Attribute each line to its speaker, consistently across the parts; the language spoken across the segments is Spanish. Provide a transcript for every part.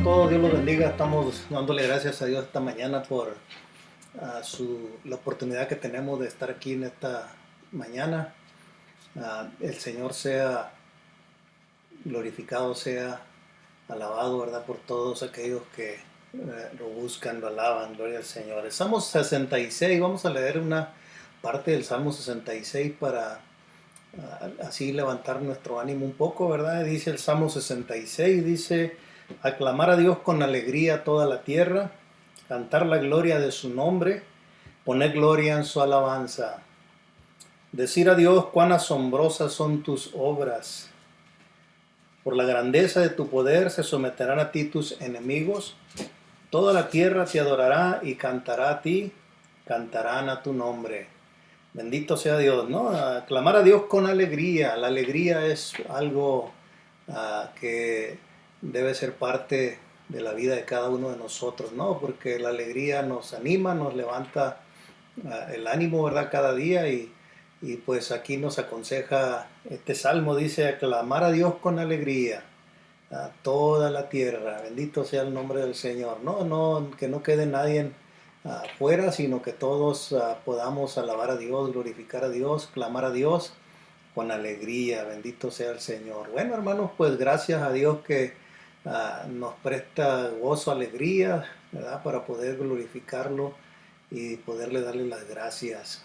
Speaker 1: todos, Dios los bendiga. Estamos dándole gracias a Dios esta mañana por la oportunidad que tenemos de estar aquí en esta mañana. El Señor sea glorificado, sea alabado, ¿verdad? Por todos aquellos que lo buscan, lo alaban. Gloria al Señor. El Salmo 66, vamos a leer una parte del Salmo 66 para así levantar nuestro ánimo un poco, ¿verdad? Dice el Salmo 66, dice: aclamar a Dios con alegría toda la tierra, cantar la gloria de su nombre, poner gloria en su alabanza. Decir a Dios cuán asombrosas son tus obras. Por la grandeza de tu poder se someterán a ti tus enemigos. Toda la tierra te adorará y cantará a ti, cantarán a tu nombre. Bendito sea Dios, ¿no? Aclamar a Dios con alegría. La alegría es algo que debe ser parte de la vida de cada uno de nosotros, ¿no? Porque la alegría nos anima, nos levanta el ánimo, ¿verdad? Cada día y pues aquí nos aconseja este salmo, dice: aclamar a Dios con alegría a toda la tierra. Bendito sea el nombre del Señor. No, que no quede nadie afuera, sino que todos podamos alabar a Dios, glorificar a Dios, clamar a Dios con alegría. Bendito sea el Señor. Bueno, hermanos, pues gracias a Dios que nos presta gozo, alegría, ¿verdad? Para poder glorificarlo y poderle darle las gracias.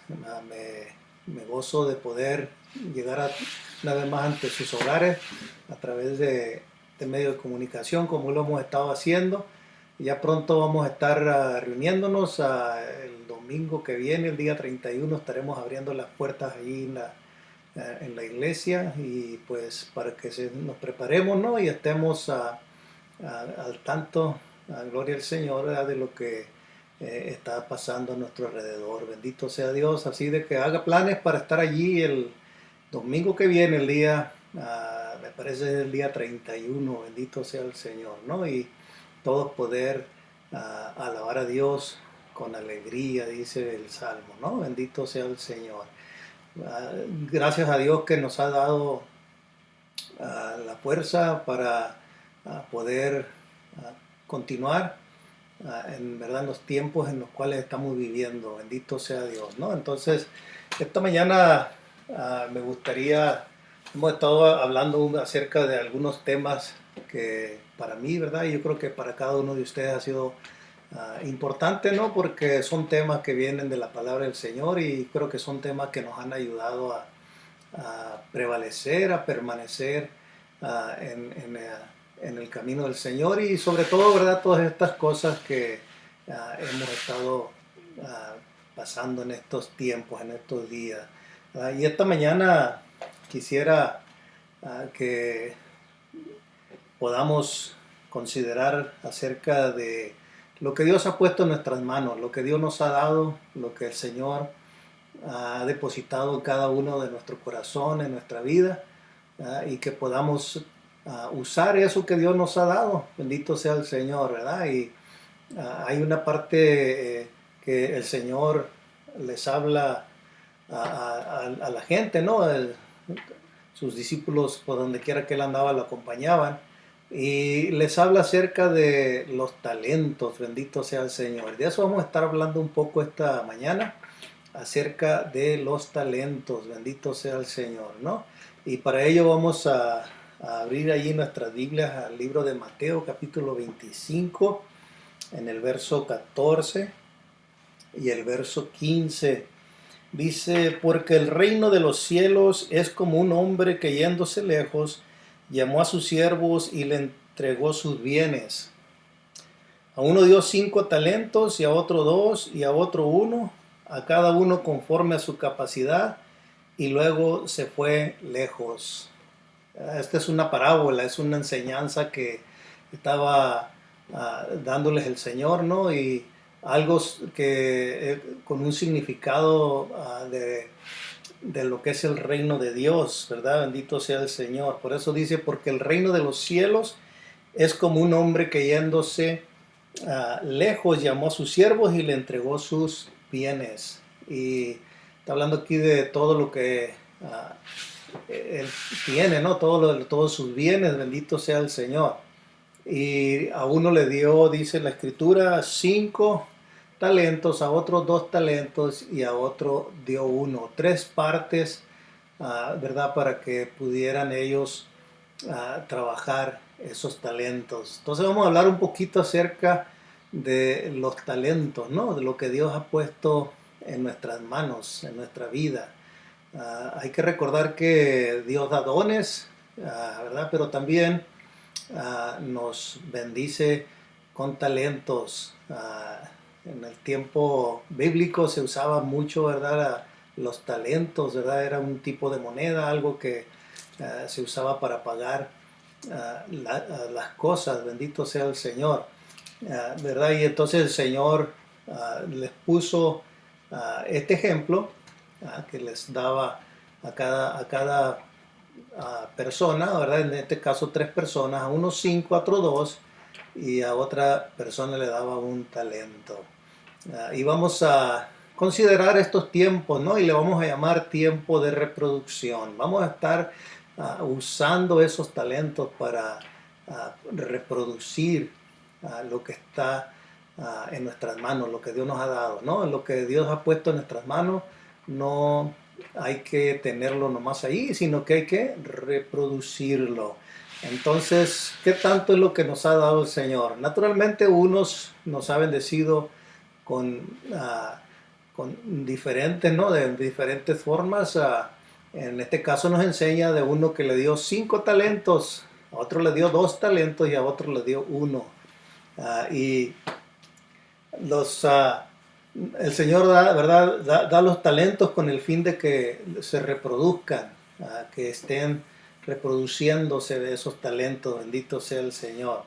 Speaker 1: Me gozo de poder llegar una vez más ante sus hogares a través de medio de comunicación, como lo hemos estado haciendo. Ya pronto vamos a estar reuniéndonos. El domingo que viene, el día 31, estaremos abriendo las puertas allí en la iglesia, y pues para que nos preparemos, ¿no? Y estemos al tanto, gloria al Señor, ¿verdad? De lo que está pasando a nuestro alrededor. Bendito sea Dios. Así de que haga planes para estar allí el domingo que viene, el día, me parece el día 31, bendito sea el Señor, ¿no? Y todos poder alabar a Dios con alegría, dice el Salmo, ¿no? Bendito sea el Señor. Gracias a Dios que nos ha dado la fuerza para poder continuar en verdad en los tiempos en los cuales estamos viviendo. Bendito sea Dios, ¿no? Entonces, esta mañana me gustaría, hemos estado hablando acerca de algunos temas que para mí, ¿verdad? Y yo creo que para cada uno de ustedes ha sido importante, ¿no? Porque son temas que vienen de la palabra del Señor, y creo que son temas que nos han ayudado a prevalecer, a permanecer en el camino del Señor, y sobre todo, ¿verdad? Todas estas cosas que hemos estado pasando en estos tiempos, en estos días. Y esta mañana quisiera que podamos considerar acerca de lo que Dios ha puesto en nuestras manos, lo que Dios nos ha dado, lo que el Señor ha depositado en cada uno de nuestro corazón, en nuestra vida, y que podamos usar eso que Dios nos ha dado. Bendito sea el Señor, ¿verdad? Y hay una parte que el Señor les habla a la gente, ¿no? Sus discípulos, por donde quiera que él andaba, lo acompañaban, y les habla acerca de los talentos. Bendito sea el Señor. De eso vamos a estar hablando un poco esta mañana, acerca de los talentos. Bendito sea el Señor, ¿no? Y para ello vamos a abrir allí nuestras Biblias al libro de Mateo, capítulo 25, en el verso 14 y el verso 15. Dice: porque el reino de los cielos es como un hombre que, yéndose lejos, llamó a sus siervos y le entregó sus bienes. A uno dio 5 talentos, y a otro 2, y a otro 1, a cada uno conforme a su capacidad, y luego se fue lejos. Esta es una parábola, es una enseñanza que estaba dándoles el Señor, ¿no? Y algo que con un significado de lo que es el reino de Dios, ¿verdad? Bendito sea el Señor. Por eso dice: porque el reino de los cielos es como un hombre que, yéndose lejos, llamó a sus siervos y le entregó sus bienes. Y está hablando aquí de todo lo que él tiene, ¿no? Todos sus bienes. Bendito sea el Señor. y a uno le dio, dice la escritura, 5 talentos, a otro 2 talentos y a otro dio 1. 3 partes, ¿verdad? Para que pudieran ellos trabajar esos talentos. Entonces vamos a hablar un poquito acerca de los talentos, ¿no? De lo que Dios ha puesto en nuestras manos, en nuestra vida. Hay que recordar que Dios da dones, ¿verdad? Pero también nos bendice con talentos. En el tiempo bíblico se usaba mucho, ¿verdad? Los talentos, ¿verdad? Era un tipo de moneda, algo que se usaba para pagar las cosas. Bendito sea el Señor, ¿verdad? Y entonces el Señor les puso este ejemplo que les daba a cada persona, ¿verdad? En este caso 3 personas, a unos 5, a otros 2 y a otra persona le daba un talento. Y vamos a considerar estos tiempos, ¿no? Y le vamos a llamar tiempo de reproducción. Vamos a estar usando esos talentos para reproducir lo que está en nuestras manos, lo que Dios nos ha dado, ¿no? Lo que Dios ha puesto en nuestras manos no hay que tenerlo nomás ahí, sino que hay que reproducirlo. Entonces, ¿qué tanto es lo que nos ha dado el Señor? Naturalmente, unos nos ha bendecido con, con diferentes, ¿no? De diferentes formas. En este caso nos enseña de uno que le dio 5 talentos, a otro le dio 2 talentos y a otro le dio 1. Y los, el Señor da, ¿verdad? Da los talentos con el fin de que se reproduzcan, que estén reproduciéndose de esos talentos. Bendito sea el Señor.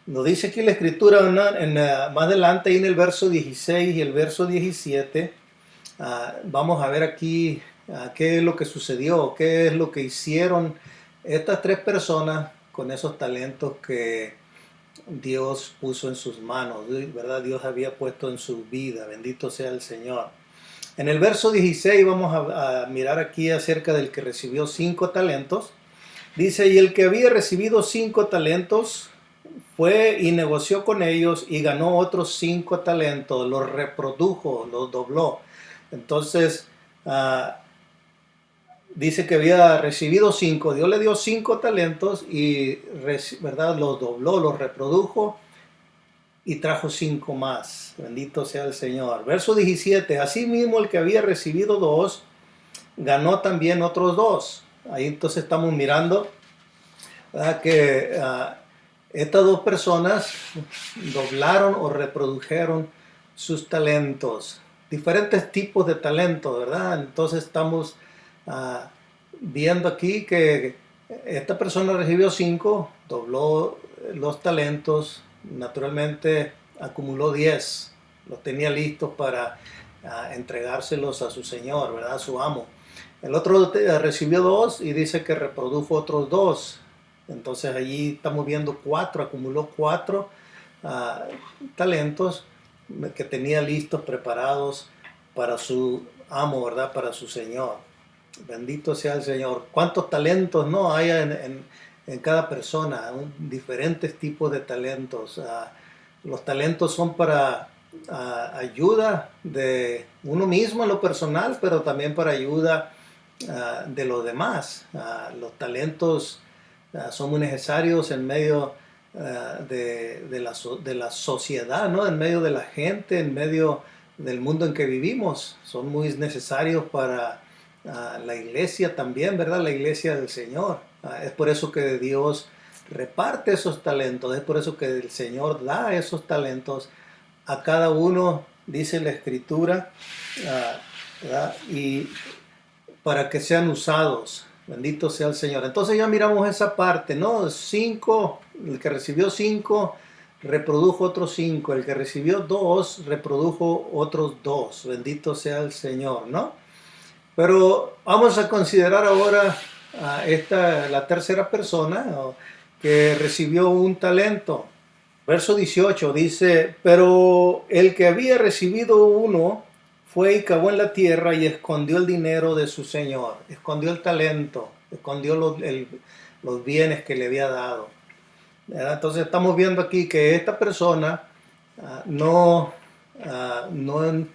Speaker 1: Nos dice aquí la escritura más adelante, ahí en el verso 16 y el verso 17, vamos a ver aquí qué es lo que sucedió, qué es lo que hicieron estas 3 personas con esos talentos que Dios puso en sus manos, ¿verdad? Dios había puesto en su vida. Bendito sea el Señor. En el verso 16 vamos a mirar aquí acerca del que recibió 5 talentos. Dice, y el que había recibido 5 talentos fue y negoció con ellos y ganó otros 5 talentos, los reprodujo, los dobló. Entonces, dice que había recibido 5, Dios le dio 5 talentos y, ¿verdad? Los dobló, los reprodujo y trajo 5 más. Bendito sea el Señor. Verso 17, asimismo el que había recibido 2, ganó también otros 2. Ahí entonces estamos mirando, ¿verdad? Que estas 2 personas doblaron o reprodujeron sus talentos, diferentes tipos de talentos, ¿verdad? Entonces estamos viendo aquí que esta persona recibió 5, dobló los talentos, naturalmente acumuló 10, los tenía listos para entregárselos a su señor, ¿verdad? A su amo. El otro recibió 2 y dice que reprodujo otros 2. Entonces allí estamos viendo 4, acumuló 4 talentos que tenía listos, preparados para su amo, ¿verdad? Para su señor. Bendito sea el Señor. ¿Cuántos talentos no hay en cada persona? Diferentes tipos de talentos. Los talentos son para ayuda de uno mismo en lo personal, pero también para ayuda de los demás. Los talentos son muy necesarios en medio de la sociedad, ¿no? En medio de la gente, en medio del mundo en que vivimos. Son muy necesarios para la iglesia también, ¿verdad? La iglesia del Señor. Es por eso que Dios reparte esos talentos, es por eso que el Señor da esos talentos a cada uno, dice la Escritura, ¿verdad? Y para que sean usados. Bendito sea el Señor. Entonces ya miramos esa parte, ¿no? 5, el que recibió 5 reprodujo otros 5, el que recibió 2 reprodujo otros 2. Bendito sea el Señor, ¿no? Pero vamos a considerar ahora la tercera persona que recibió un talento. Verso 18 dice, pero el que había recibido 1 fue y cavó en la tierra y escondió el dinero de su señor, escondió el talento, escondió los bienes que le había dado. ¿verdad? Entonces estamos viendo aquí que esta persona ah, no, ah, no,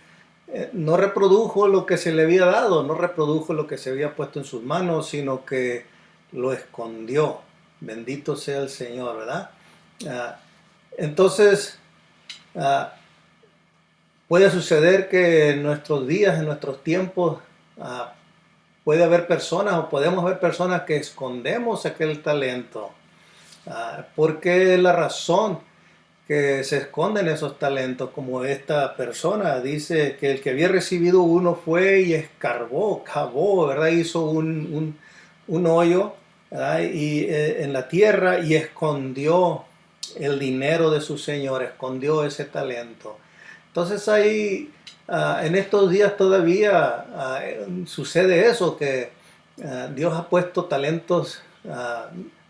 Speaker 1: no reprodujo lo que se le había dado, no reprodujo lo que se había puesto en sus manos, sino que lo escondió. Bendito sea el Señor, ¿verdad? Ah, entonces, ah, puede suceder que en nuestros días, en nuestros tiempos, ah, puede haber personas o podemos ver personas que escondemos aquel talento. ¿Por qué la razón que se esconden esos talentos? Como esta persona dice que el que había recibido uno fue y escarbó, cavó, ¿verdad? Hizo un hoyo, ¿verdad? Y, en la tierra y escondió el dinero de su señor, escondió ese talento. Entonces ahí, en estos días todavía sucede eso, que Dios ha puesto talentos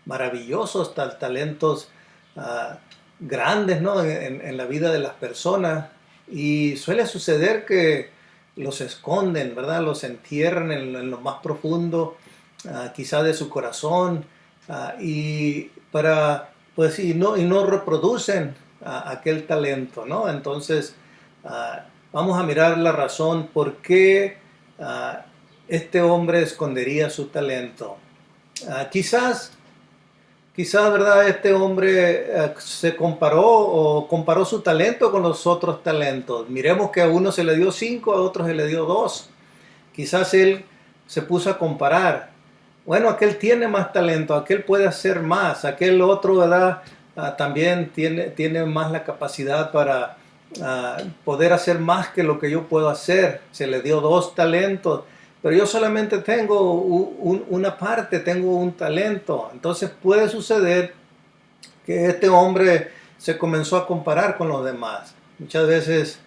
Speaker 1: maravillosos, talentos ah, grandes, ¿no? En la vida de las personas, y suele suceder que los esconden, ¿verdad? Los entierran en lo más profundo, quizá de su corazón, y para, pues, y no reproducen aquel talento, ¿no? Entonces, vamos a mirar la razón por qué este hombre escondería su talento. Quizás, ¿verdad? Este hombre se comparó o comparó su talento con los otros talentos. Miremos que a uno se le dio 5, a otro se le dio 2. Quizás él se puso a comparar. Bueno, aquel tiene más talento, aquel puede hacer más, aquel otro, ¿verdad? También tiene más la capacidad para poder hacer más que lo que yo puedo hacer. Se le dio 2 talentos, pero yo solamente tengo una parte, tengo un talento. Entonces puede suceder que este hombre se comenzó a comparar con los demás. Muchas veces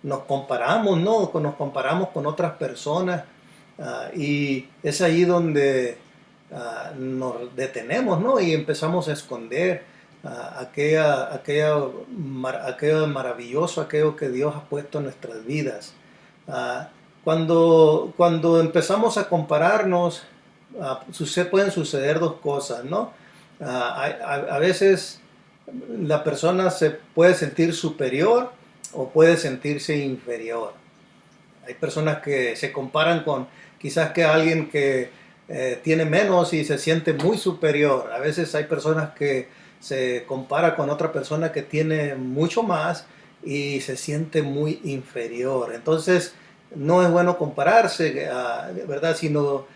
Speaker 1: nos comparamos, ¿no? Nos comparamos con otras personas, y es ahí donde nos detenemos, ¿no? Y empezamos a esconder aquello maravilloso, aquello que Dios ha puesto en nuestras vidas. Cuando empezamos a compararnos, pueden suceder 2 cosas, ¿no? A veces la persona se puede sentir superior o puede sentirse inferior. Hay personas que se comparan con quizás que alguien que tiene menos y se siente muy superior. A veces hay personas que se compara con otra persona que tiene mucho más y se siente muy inferior. Entonces, no es bueno compararse, ¿verdad? Sino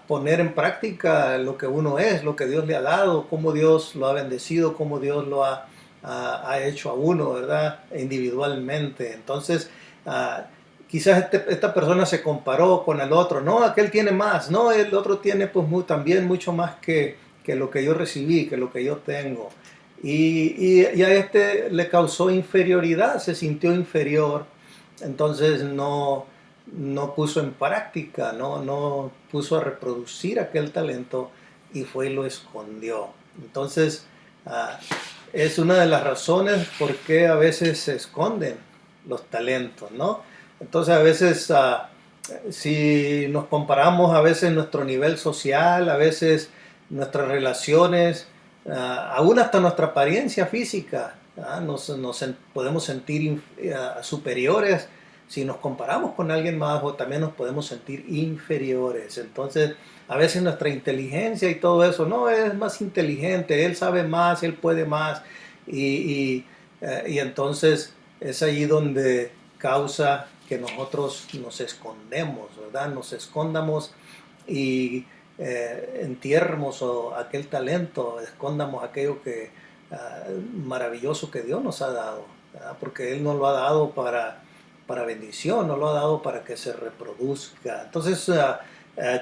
Speaker 1: poner en práctica lo que uno es, lo que Dios le ha dado, cómo Dios lo ha bendecido, cómo Dios lo ha hecho a uno, ¿verdad? Individualmente. Entonces, quizás esta persona se comparó con el otro. No, aquel tiene más. No, el otro tiene pues también mucho más que lo que yo recibí, que lo que yo tengo. Y a este le causó inferioridad, se sintió inferior. Entonces no puso en práctica, no puso a reproducir aquel talento y fue y lo escondió. Entonces, es una de las razones por qué a veces se esconden los talentos, ¿no? Entonces, a veces, si nos comparamos a veces nuestro nivel social, a veces nuestras relaciones, aún hasta nuestra apariencia física, nos podemos sentir superiores si nos comparamos con alguien más, o también nos podemos sentir inferiores. Entonces, a veces nuestra inteligencia y todo eso, no, es más inteligente, él sabe más, él puede más, y entonces es ahí donde causa que nosotros nos escondemos, ¿verdad? Nos escondamos y entierremos aquel talento, escondamos aquello que maravilloso que Dios nos ha dado, ¿verdad? Porque Él nos lo ha dado para bendición, no lo ha dado para que se reproduzca. Entonces,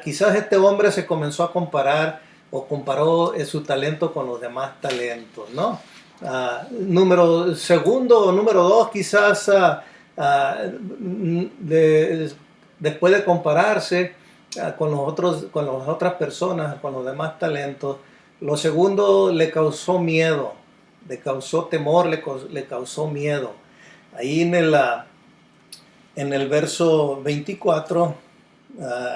Speaker 1: quizás este hombre se comenzó a comparar o comparó su talento con los demás talentos, ¿no? Número segundo o número 2, quizás después de compararse con las otras personas, con los demás talentos, lo segundo le causó miedo, le causó temor, le causó miedo. Ahí en el verso 24,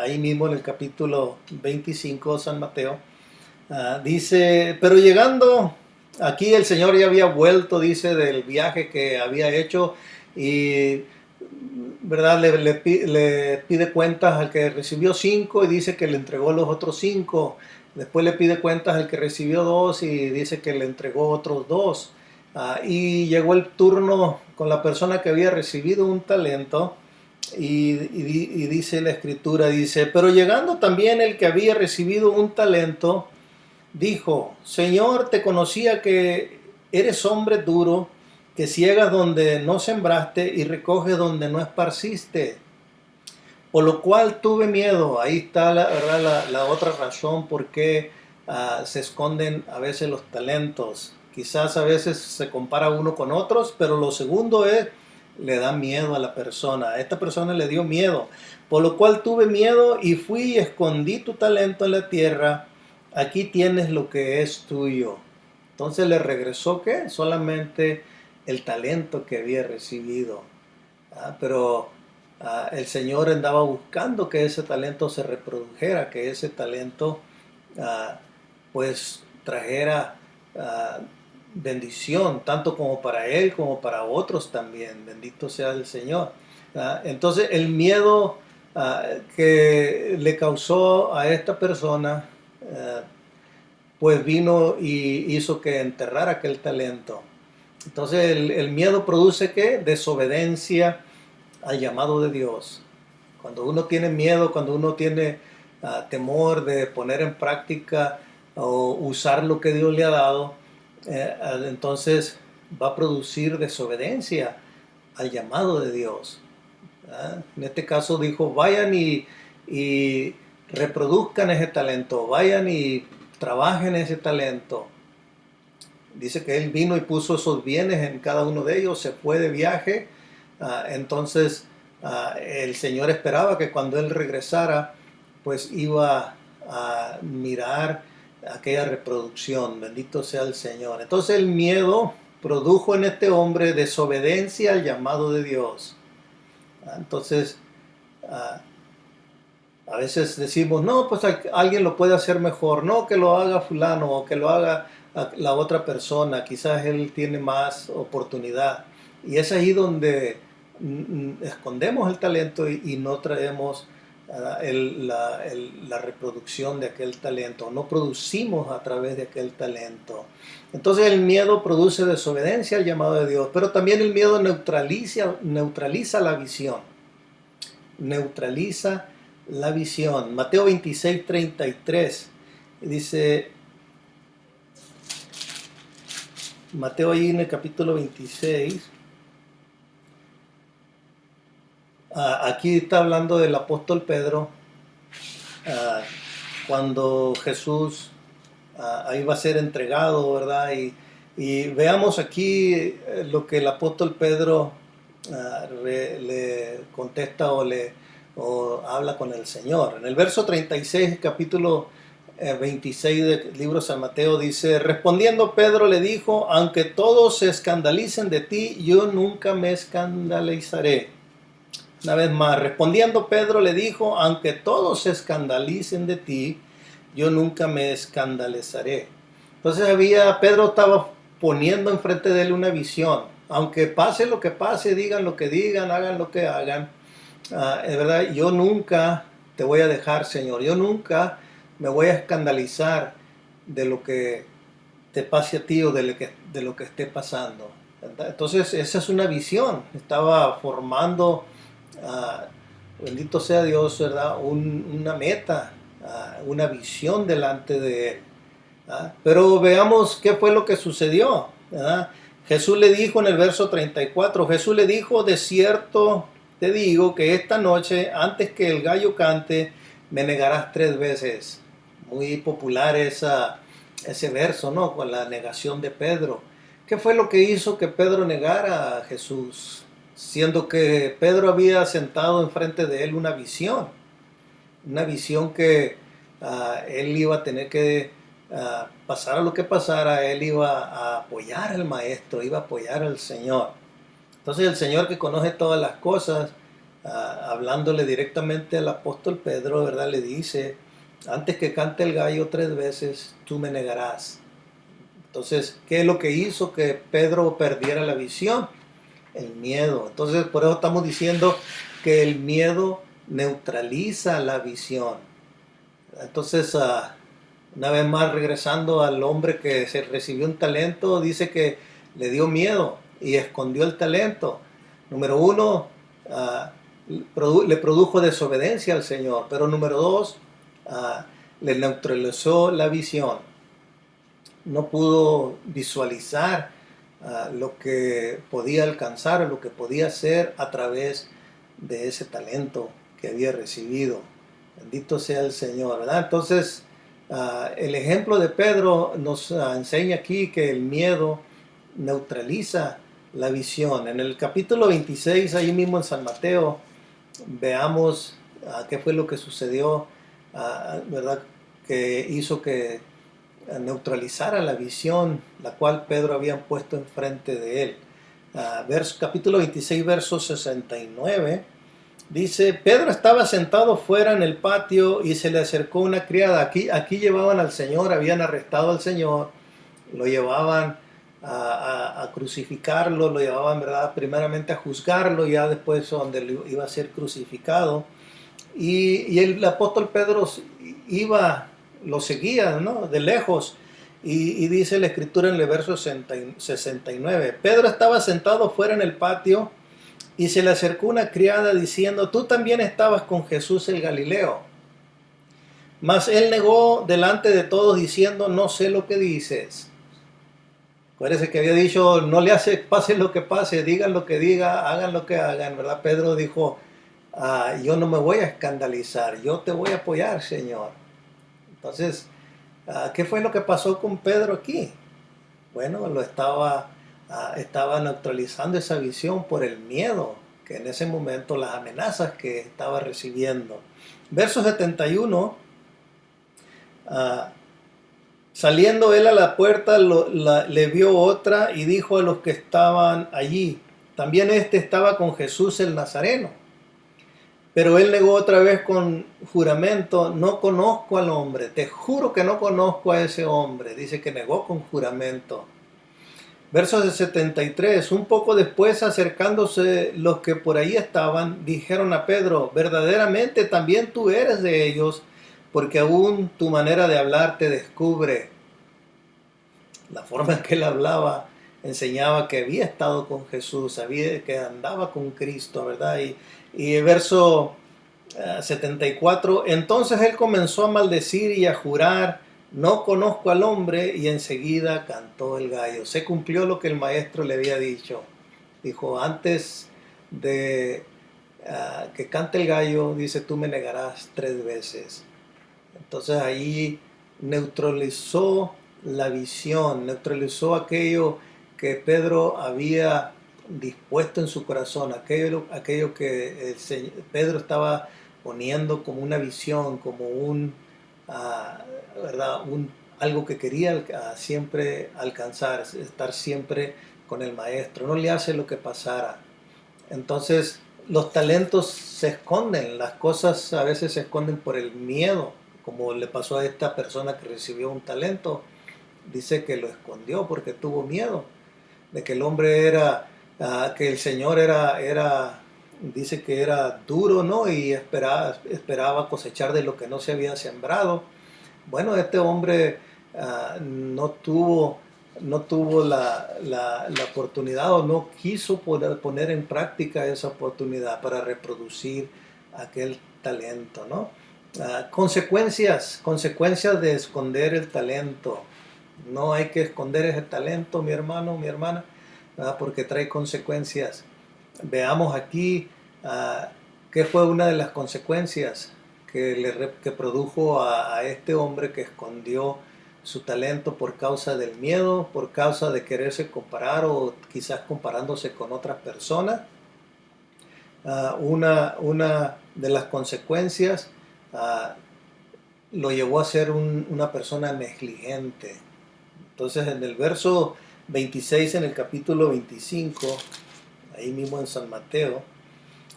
Speaker 1: ahí mismo en el capítulo 25 de San Mateo, dice, pero llegando Aquí el Señor ya había vuelto, dice, del viaje que había hecho y, ¿verdad? Le pide cuentas al que recibió 5 y dice que le entregó los otros 5. Después le pide cuentas al que recibió 2 y dice que le entregó otros 2. Y llegó el turno con la persona que había recibido un talento y dice la escritura, dice, pero llegando también el que había recibido un talento, dijo, Señor, te conocía que eres hombre duro, que ciegas donde no sembraste y recoges donde no esparciste. Por lo cual tuve miedo. Ahí está ¿verdad? La otra razón por qué se esconden a veces los talentos. Quizás a veces se compara uno con otros, pero lo segundo es, le da miedo a la persona. A esta persona le dio miedo. Por lo cual tuve miedo y fui y escondí tu talento en la tierra. Aquí tienes lo que es tuyo. Entonces le regresó, ¿qué? Solamente el talento que había recibido. Pero el Señor andaba buscando que ese talento se reprodujera, que ese talento pues trajera bendición, tanto como para él como para otros también. Bendito sea el Señor. Entonces el miedo que le causó a esta persona, pues vino y hizo que enterrara aquel talento. Entonces el miedo produce ¿qué? Desobediencia al llamado de Dios. Cuando uno tiene miedo, cuando uno tiene temor de poner en práctica o usar lo que Dios le ha dado, entonces va a producir desobediencia al llamado de Dios. En este caso dijo, vayan y reproduzcan ese talento, vayan y trabajen ese talento. Dice que él vino y puso esos bienes en cada uno de ellos, se fue de viaje. Entonces el Señor esperaba que cuando él regresara, pues iba a mirar aquella reproducción. Bendito sea el Señor. Entonces el miedo produjo en este hombre desobediencia al llamado de Dios. Entonces a veces decimos, no, pues alguien lo puede hacer mejor, no que lo haga fulano o que lo haga la otra persona, quizás él tiene más oportunidad. Y es ahí donde escondemos el talento y no traemos la reproducción de aquel talento, no producimos a través de aquel talento. Entonces el miedo produce desobediencia al llamado de Dios, pero también el miedo neutraliza la visión, neutraliza la visión. Mateo 26:33 dice, Mateo ahí en el capítulo 26, aquí está hablando del apóstol Pedro, cuando Jesús iba a ser entregado, ¿verdad? Y veamos aquí lo que el apóstol Pedro le contesta o habla con el Señor. En el verso 36, capítulo 26 del libro San Mateo dice, respondiendo Pedro le dijo, aunque todos se escandalicen de ti, yo nunca me escandalizaré. Una vez más, respondiendo Pedro le dijo, aunque todos se escandalicen de ti, yo nunca me escandalizaré. Entonces Pedro estaba poniendo enfrente de él una visión. Aunque pase lo que pase, digan lo que digan, hagan lo que hagan, es verdad, yo nunca te voy a dejar, Señor. Yo nunca me voy a escandalizar de lo que te pase a ti o de lo que esté pasando. ¿Verdad? Entonces esa es una visión. Estaba formando, bendito sea Dios, ¿verdad? Una meta, una visión delante de él. Pero veamos qué fue lo que sucedió. ¿Verdad? Jesús le dijo en el verso 34, Jesús le dijo, de cierto te digo que esta noche, antes que el gallo cante, me negarás 3 veces. Muy popular ese verso, ¿no? Con la negación de Pedro. ¿Qué fue lo que hizo que Pedro negara a Jesús? Siendo que Pedro había sentado enfrente de él una visión que él iba a tener que pasara lo que pasara, él iba a apoyar al maestro, iba a apoyar al Señor. Entonces el Señor que conoce todas las cosas, hablándole directamente al apóstol Pedro, ¿verdad? Le dice, antes que cante el gallo 3 veces, tú me negarás. Entonces, ¿qué es lo que hizo que Pedro perdiera la visión? El miedo. Entonces, por eso estamos diciendo que el miedo neutraliza la visión. Entonces, una vez más regresando al hombre que se recibió un talento, dice que le dio miedo y escondió el talento. Número uno, le produjo desobediencia al Señor, pero número dos, le neutralizó la visión. No pudo visualizar lo que podía alcanzar o lo que podía hacer a través de ese talento que había recibido. Bendito sea el Señor, ¿verdad? Entonces, el ejemplo de Pedro nos enseña aquí que el miedo neutraliza la visión. En el capítulo 26, ahí mismo en San Mateo, veamos qué fue lo que sucedió, ¿verdad? Que hizo que neutralizara la visión la cual Pedro había puesto enfrente de él. Capítulo 26, verso 69, dice: Pedro estaba sentado fuera en el patio y se le acercó una criada. Aquí llevaban al Señor, habían arrestado al Señor, lo llevaban a crucificarlo, lo llevaban, ¿verdad?, primeramente a juzgarlo, ya después donde iba a ser crucificado. Y el apóstol Pedro lo seguía, ¿no?, de lejos. Y dice la escritura en el verso 69, Pedro estaba sentado fuera en el patio y se le acercó una criada diciendo: tú también estabas con Jesús el Galileo. Mas él negó delante de todos diciendo: no sé lo que dices. Acuérdense que había dicho: no le hace, pase lo que pase, digan lo que diga, hagan lo que hagan, ¿verdad? Pedro dijo: yo no me voy a escandalizar, yo te voy a apoyar, Señor. Entonces, ¿qué fue lo que pasó con Pedro aquí? Bueno, estaba neutralizando esa visión por el miedo que en ese momento, las amenazas que estaba recibiendo. Verso 71, saliendo él a la puerta, le vio otra y dijo a los que estaban allí: también este estaba con Jesús el Nazareno. Pero él negó otra vez con juramento: no conozco al hombre, te juro que no conozco a ese hombre. Dice que negó con juramento. Verso 73, un poco después, acercándose los que por ahí estaban, dijeron a Pedro: verdaderamente también tú eres de ellos, porque aún tu manera de hablar te descubre. La forma en que él hablaba enseñaba que había estado con Jesús, que andaba con Cristo, ¿verdad? Y el verso 74, entonces él comenzó a maldecir y a jurar: no conozco al hombre, y enseguida cantó el gallo. Se cumplió lo que el maestro le había dicho. Dijo: antes de que cante el gallo, dice, tú me negarás 3 veces. Entonces ahí neutralizó la visión, neutralizó aquello que Pedro había dispuesto en su corazón, aquello que Pedro estaba poniendo como una visión, como ¿verdad?, algo que quería siempre alcanzar, estar siempre con el maestro, no le hace lo que pasara. Entonces los talentos se esconden, las cosas a veces se esconden por el miedo, como le pasó a esta persona que recibió un talento. Dice que lo escondió porque tuvo miedo de que el hombre que el Señor dice que era duro, ¿no? Y esperaba cosechar de lo que no se había sembrado. Bueno, este hombre no tuvo la oportunidad, o no quiso poner en práctica esa oportunidad para reproducir aquel talento, ¿no? Consecuencias de esconder el talento. No hay que esconder ese talento, mi hermano, mi hermana, porque trae consecuencias. Veamos aquí qué fue una de las consecuencias que produjo a este hombre que escondió su talento por causa del miedo, por causa de quererse comparar o quizás comparándose con otras personas. Una de las consecuencias lo llevó a ser una persona negligente. Entonces, en el verso 26, en el capítulo 25, ahí mismo en San Mateo,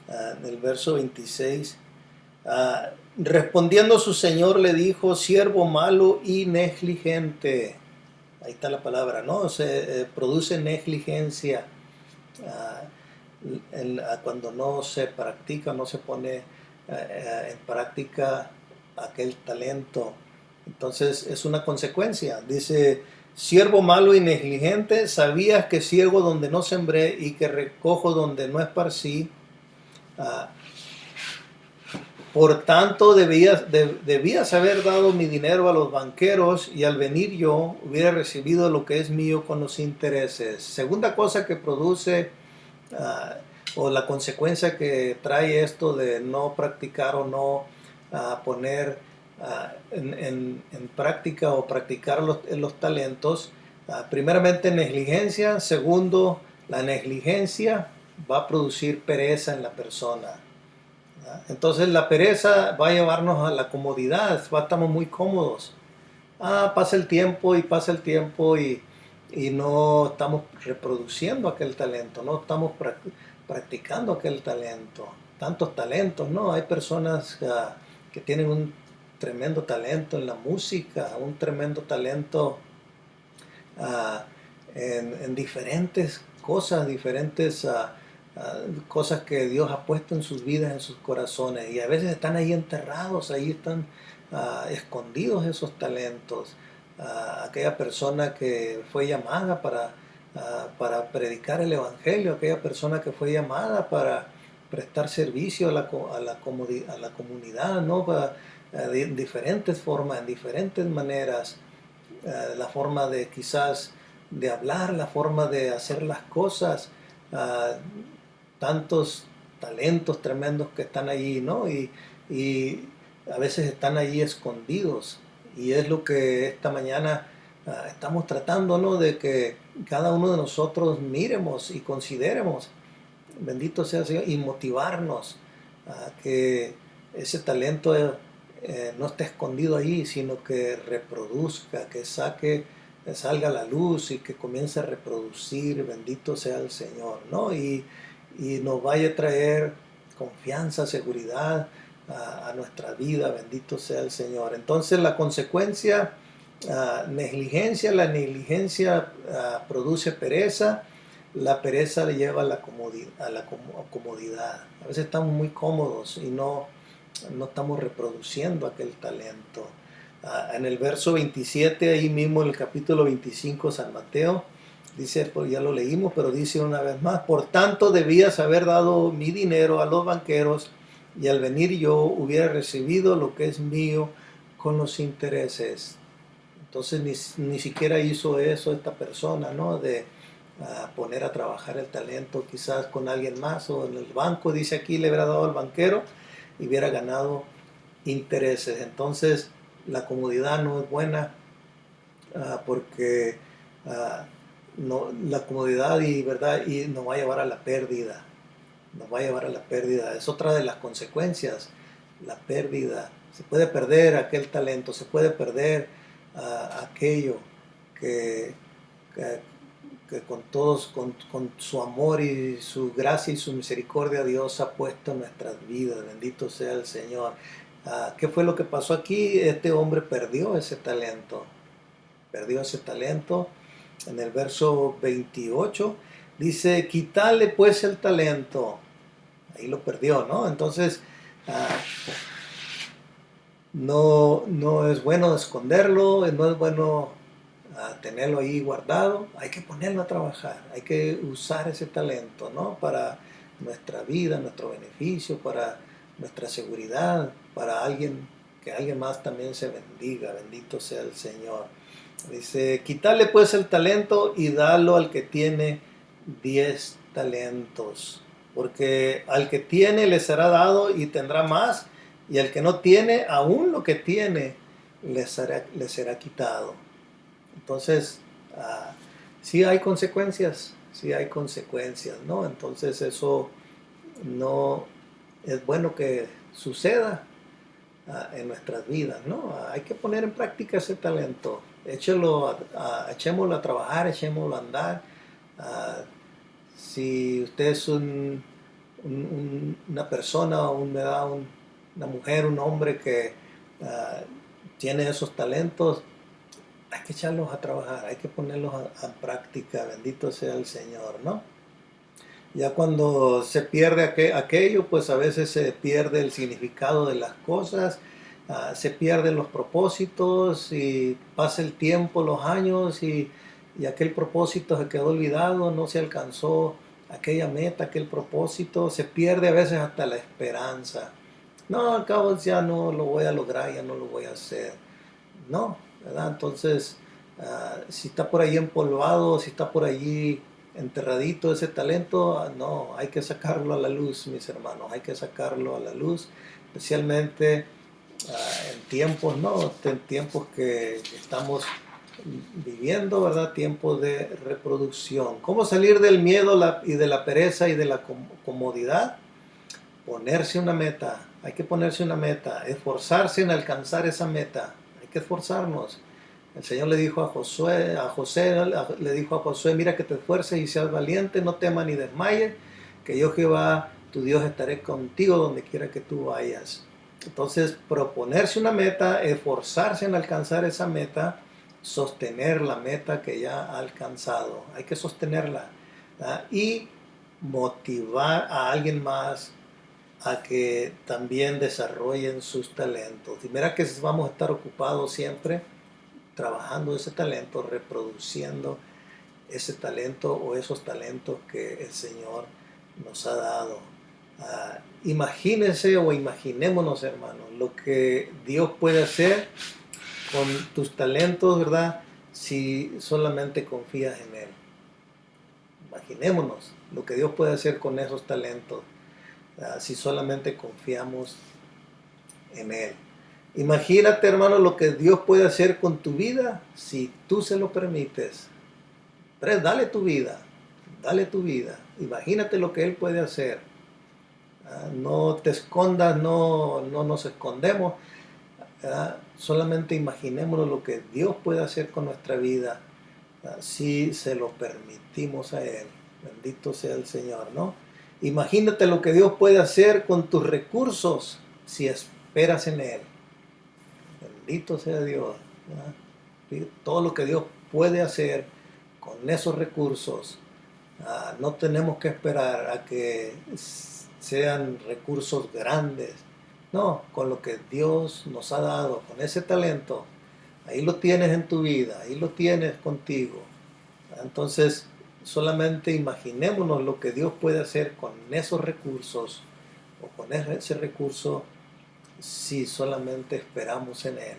Speaker 1: en el verso 26, respondiendo su señor le dijo: siervo malo y negligente. ahí está la palabra, ¿no? Se produce negligencia ah, cuando no se practica, no se pone en práctica aquel talento. Entonces es una consecuencia. Dice, siervo malo y negligente, sabías que ciego donde no sembré y que recojo donde no esparcí. Ah, por tanto, debías haber dado mi dinero a los banqueros y al venir yo hubiera recibido lo que es mío con los intereses. Segunda cosa que produce uh, o la consecuencia que trae esto de no practicar o no poner en práctica o practicar los talentos. Primeramente negligencia. Segundo, la negligencia va a producir pereza en la persona. Entonces la pereza va a llevarnos a la comodidad, estamos muy cómodos. Pasa el tiempo y no estamos reproduciendo aquel talento, no estamos practicando aquel talento. Tantos talentos, ¿no? Hay personas que tienen un tremendo talento en la música, un tremendo talento uh, en diferentes cosas, diferentes cosas que Dios ha puesto en sus vidas, en sus corazones, y a veces están ahí enterrados, ahí están escondidos esos talentos. Aquella persona que fue llamada para predicar el Evangelio, aquella persona que fue llamada para prestar servicio a la comunidad, ¿no? En diferentes formas, en diferentes maneras, la forma de quizás de hablar, la forma de hacer las cosas, tantos talentos tremendos que están allí, ¿no? Y a veces están allí escondidos. Y es lo que esta mañana estamos tratando, ¿no? De que cada uno de nosotros miremos y consideremos, bendito sea el Señor, y motivarnos a que ese talento no esté escondido ahí, sino que reproduzca, que salga a la luz y que comience a reproducir, bendito sea el Señor, ¿no? Y nos vaya a traer confianza, seguridad a nuestra vida, bendito sea el Señor. Entonces la consecuencia, negligencia, la negligencia produce pereza, la pereza le lleva a la comodidad. A veces estamos muy cómodos y no estamos reproduciendo aquel talento. En el verso 27, ahí mismo en el capítulo 25 San Mateo, dice, pues ya lo leímos, pero dice una vez más, por tanto debías haber dado mi dinero a los banqueros y al venir yo hubiera recibido lo que es mío con los intereses. Entonces ni siquiera hizo eso esta persona, ¿no? De poner a trabajar el talento quizás con alguien más o en el banco, dice aquí, le hubiera dado al banquero y hubiera ganado intereses. Entonces la comodidad no es buena porque no, la comodidad y nos va a llevar a la pérdida, nos va a llevar a la pérdida. Es otra de las consecuencias, la pérdida. Se puede perder aquel talento, se puede perder aquello que, que, que con su amor y su gracia y su misericordia Dios ha puesto en nuestras vidas. Bendito sea el Señor. ¿Qué fue lo que pasó aquí? Este hombre perdió ese talento. Perdió ese talento. En el verso 28 dice, quítale pues el talento. Ahí lo perdió, ¿no? Entonces, no es bueno esconderlo, no es bueno tenerlo ahí guardado. Hay que ponerlo a trabajar, hay que usar ese talento, ¿no? Para nuestra vida, nuestro beneficio, para nuestra seguridad, para que alguien más también se bendiga. Bendito sea el Señor. Dice, quítale pues el talento y dalo al que tiene 10 talentos, porque al que tiene le será dado y tendrá más, y al que no tiene, aún lo que tiene le será quitado. Entonces, sí hay consecuencias, ¿no? Entonces eso no es bueno que suceda en nuestras vidas, ¿no? Hay que poner en práctica ese talento. Echémoslo a trabajar, echémoslo a andar. Si usted es una persona, una mujer, un hombre que tiene esos talentos, hay que echarlos a trabajar, hay que ponerlos a práctica, bendito sea el Señor, ¿no? Ya cuando se pierde aquello, pues a veces se pierde el significado de las cosas, se pierden los propósitos y pasa el tiempo, los años y aquel propósito se quedó olvidado, no se alcanzó aquella meta, aquel propósito, se pierde a veces hasta la esperanza. No, al cabo ya no lo voy a lograr, ya no lo voy a hacer. No, ¿verdad? Entonces, si está por ahí empolvado, si está por allí enterradito ese talento, no, hay que sacarlo a la luz, mis hermanos, hay que sacarlo a la luz, especialmente en tiempos, ¿no? En tiempos que estamos viviendo, ¿verdad? Tiempos de reproducción. ¿Cómo salir del miedo y de la pereza y de la comodidad? Ponerse una meta, hay que ponerse una meta, esforzarse en alcanzar esa meta, hay que esforzarnos. El Señor le dijo a José, le dijo a Josué, mira que te esfuerces y seas valiente, no temas ni desmayes, que yo Jehová, tu Dios, estaré contigo donde quiera que tú vayas. Entonces, proponerse una meta, esforzarse en alcanzar esa meta, sostener la meta que ya ha alcanzado, hay que sostenerla, ¿verdad? Y motivar a alguien más a que también desarrollen sus talentos. Y mira que vamos a estar ocupados siempre trabajando ese talento, reproduciendo ese talento o esos talentos que el Señor nos ha dado. Imagínense o imaginémonos, hermanos, lo que Dios puede hacer con tus talentos, ¿verdad? Si solamente confías en Él. Imaginémonos lo que Dios puede hacer con esos talentos, si solamente confiamos en Él. Imagínate, hermano, lo que Dios puede hacer con tu vida si tú se lo permites. Pero dale tu vida, dale tu vida. Imagínate lo que Él puede hacer. No te escondas, no nos escondemos. Solamente imaginémonos lo que Dios puede hacer con nuestra vida si se lo permitimos a Él. Bendito sea el Señor, ¿no? Imagínate lo que Dios puede hacer con tus recursos si esperas en Él. Bendito sea Dios, ¿verdad? Todo lo que Dios puede hacer con esos recursos. No tenemos que esperar a que sean recursos grandes. No, con lo que Dios nos ha dado, con ese talento, ahí lo tienes en tu vida, ahí lo tienes contigo. Entonces, solamente imaginémonos lo que Dios puede hacer con esos recursos o con ese recurso si solamente esperamos en Él.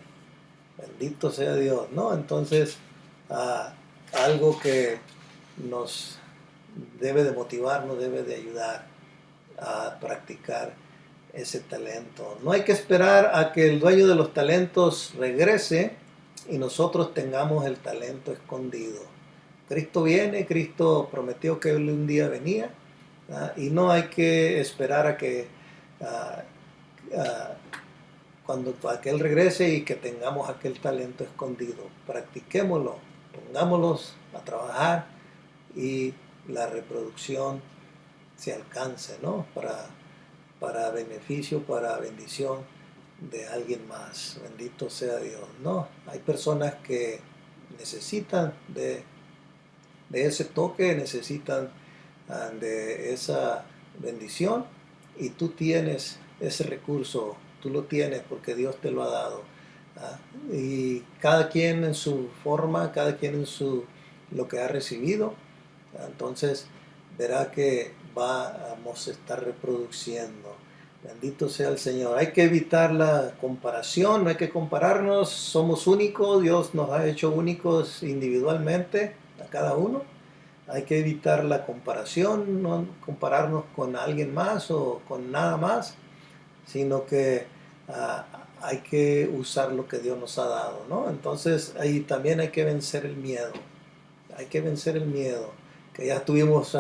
Speaker 1: Bendito sea Dios, ¿no? Entonces, algo que nos debe de motivar, nos debe de ayudar a practicar ese talento. No hay que esperar a que el dueño de los talentos regrese y nosotros tengamos el talento escondido. Cristo viene, Cristo prometió que Él un día venía, y no hay que esperar a que ah, ah, cuando aquel regrese y que tengamos aquel talento escondido. Practiquémoslo, pongámoslos a trabajar y la reproducción se alcance, ¿no? Para beneficio, para bendición de alguien más. Bendito sea Dios, ¿no? Hay personas que necesitan de ese toque, necesitan de esa bendición y tú tienes ese recurso, tú lo tienes porque Dios te lo ha dado. Y cada quien en su forma, cada quien en lo que ha recibido, entonces verá que vamos a estar reproduciendo. Bendito sea el Señor. Hay que evitar la comparación, no hay que compararnos, somos únicos, Dios nos ha hecho únicos individualmente a cada uno. Hay que evitar la comparación, no compararnos con alguien más o con nada más, sino que uh, hay que usar lo que Dios nos ha dado, ¿no? Entonces ahí también hay que vencer el miedo, hay que vencer el miedo, que ya estuvimos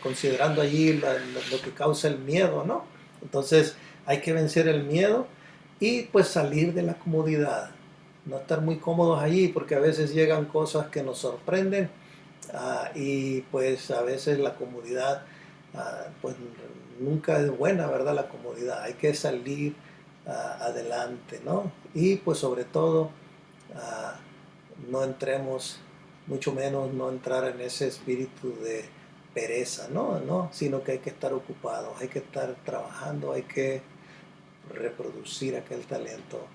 Speaker 1: considerando allí lo que causa el miedo, ¿no? Entonces hay que vencer el miedo y pues salir de la comodidad, no estar muy cómodos allí porque a veces llegan cosas que nos sorprenden. Y pues a veces la comodidad pues nunca es buena, ¿verdad? La comodidad, hay que salir adelante, ¿no? Y pues sobre todo no entremos, mucho menos no entrar en ese espíritu de pereza, no, sino que hay que estar ocupados, hay que estar trabajando, hay que reproducir aquel talento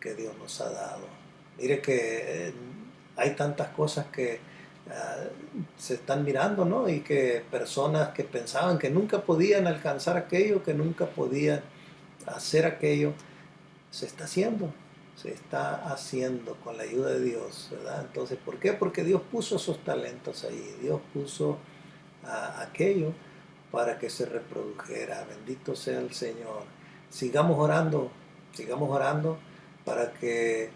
Speaker 1: que Dios nos ha dado. Mire que hay tantas cosas que se están mirando, ¿no? Y que personas que pensaban que nunca podían alcanzar aquello, que nunca podían hacer aquello, se está haciendo con la ayuda de Dios, ¿verdad? Entonces, ¿por qué? Porque Dios puso esos talentos ahí, Dios puso aquello para que se reprodujera. Bendito sea el Señor. Sigamos orando para que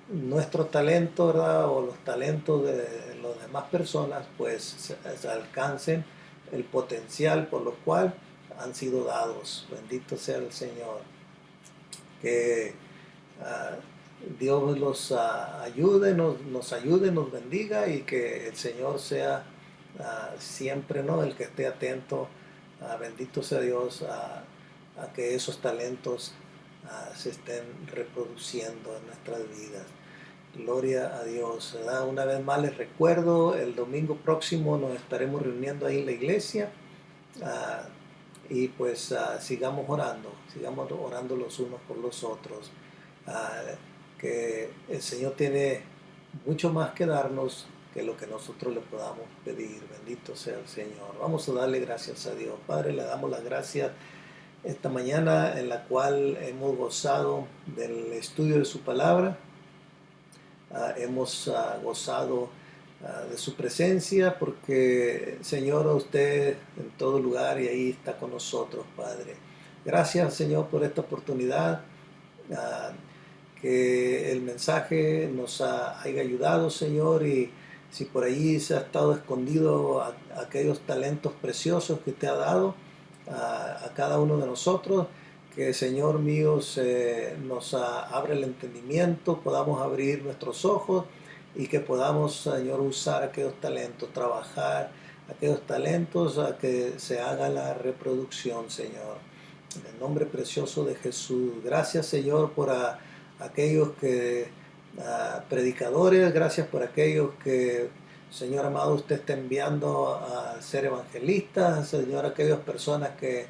Speaker 1: nuestro talento, ¿verdad? O los talentos de las demás personas, pues se alcancen el potencial por lo cual han sido dados. Bendito sea el Señor. Que Dios los ayude, nos bendiga, y que el Señor sea siempre, ¿no?, el que esté atento. Bendito sea Dios, a que esos talentos se estén reproduciendo en nuestras vidas. Gloria a Dios, ¿verdad? Una vez más les recuerdo, el domingo próximo nos estaremos reuniendo ahí en la iglesia, y pues sigamos orando los unos por los otros, que el Señor tiene mucho más que darnos que lo que nosotros le podamos pedir. Bendito sea el Señor. Vamos a darle gracias a Dios. Padre, le damos las gracias esta mañana en la cual hemos gozado del estudio de su palabra. Hemos gozado de su presencia, porque, Señor, usted en todo lugar y ahí está con nosotros, Padre. Gracias, Señor, por esta oportunidad, que el mensaje nos haya ayudado, Señor, y si por ahí se ha estado escondido aquellos talentos preciosos que te ha dado a cada uno de nosotros, que, Señor mío, nos abre el entendimiento, podamos abrir nuestros ojos y que podamos, Señor, usar aquellos talentos, trabajar aquellos talentos, a que se haga la reproducción, Señor. En el nombre precioso de Jesús. Gracias, Señor, por aquellos predicadores, gracias por aquellos que, Señor amado, usted está enviando a ser evangelistas, Señor, aquellas personas que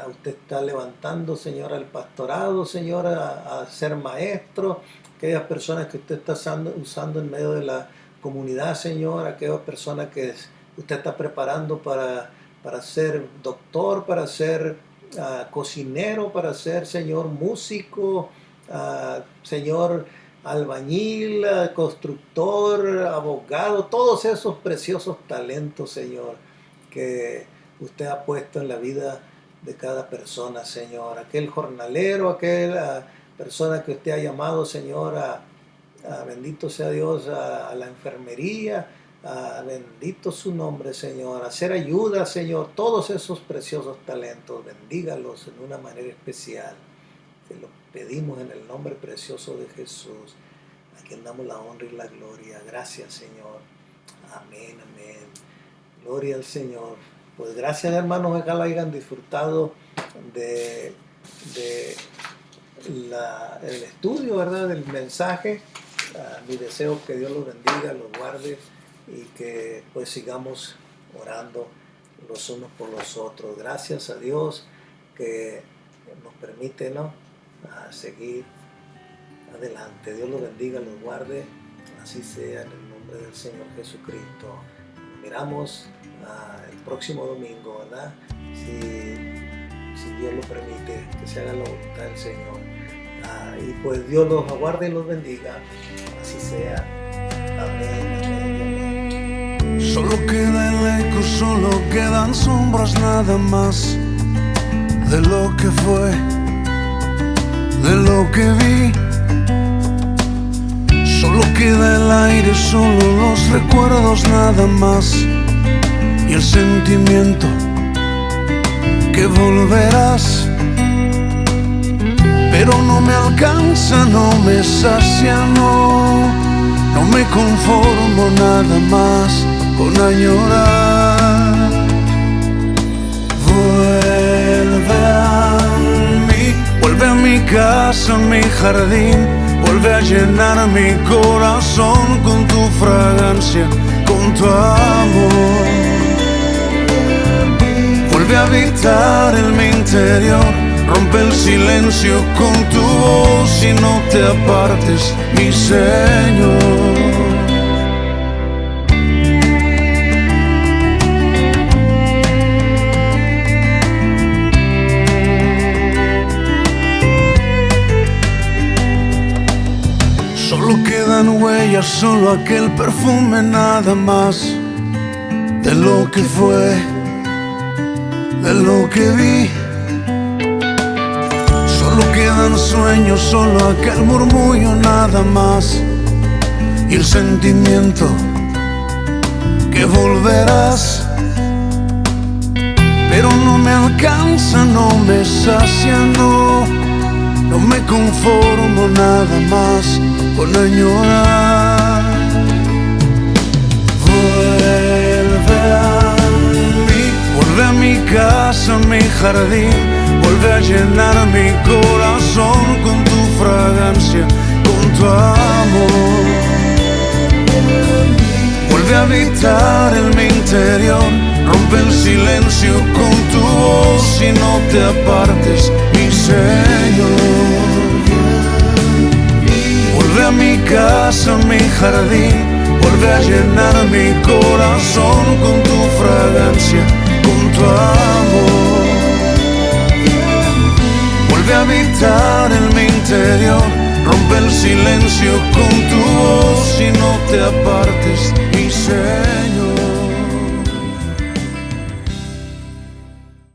Speaker 1: usted está levantando, Señor, al pastorado, Señor, a ser maestro, aquellas personas que usted está usando en medio de la comunidad, Señor, aquellas personas que usted está preparando para ser doctor, para ser cocinero, para ser, Señor, músico, Señor, albañil, constructor, abogado, todos esos preciosos talentos, Señor, que usted ha puesto en la vida de cada persona, Señor. Aquel jornalero, aquella persona que usted ha llamado, Señor, bendito sea Dios, a la enfermería, bendito su nombre, Señor, a hacer ayuda, Señor, todos esos preciosos talentos, bendígalos en una manera especial. Te lo pedimos en el nombre precioso de Jesús, a quien damos la honra y la gloria. Gracias, Señor. Amén, amén. Gloria al Señor. Pues gracias, hermanos, ojalá hayan disfrutado del estudio, ¿verdad?, del mensaje. Mi deseo es que Dios los bendiga, los guarde, y que pues sigamos orando los unos por los otros. Gracias a Dios que nos permite, ¿no?, seguir adelante. Dios los bendiga, los guarde, así sea, en el nombre del Señor Jesucristo. Nos miramos el próximo domingo, ¿verdad? Si Dios lo permite, que se haga la voluntad del Señor. Y pues Dios los aguarde y los bendiga, así sea. Amén, amén, amén.
Speaker 2: Solo queda el eco, solo quedan sombras nada más de lo que fue, de lo que vi. Solo queda el aire, solo los recuerdos nada más, y el sentimiento que volverás. Pero no me alcanza, no me sacia, no me conformo nada más con añorar. Vuelve a mí, vuelve a mi casa, a mi jardín, vuelve a llenar mi corazón con tu fragancia, con tu amor. Vuelve a habitar en mi interior, rompe el silencio con tu voz y no te apartes, mi Señor. Solo quedan huellas, solo aquel perfume, nada más de lo que fue, de lo que vi. Solo quedan sueños, solo aquel murmullo, nada más, y el sentimiento que volverás. Pero no me alcanza, no me sacia, no me conformo nada más con añorar. Vuelve a mi casa, mi jardín, vuelve a llenar mi corazón con tu fragancia, con tu amor. Vuelve a habitar en mi interior, rompe el silencio con tu voz y no te apartes, mi Señor. Vuelve a mi casa, mi jardín, vuelve a llenar mi corazón con tu fragancia, con tu amor. Vuelve a habitar en mi interior, rompe el silencio con tu voz y no te apartes, mi Señor.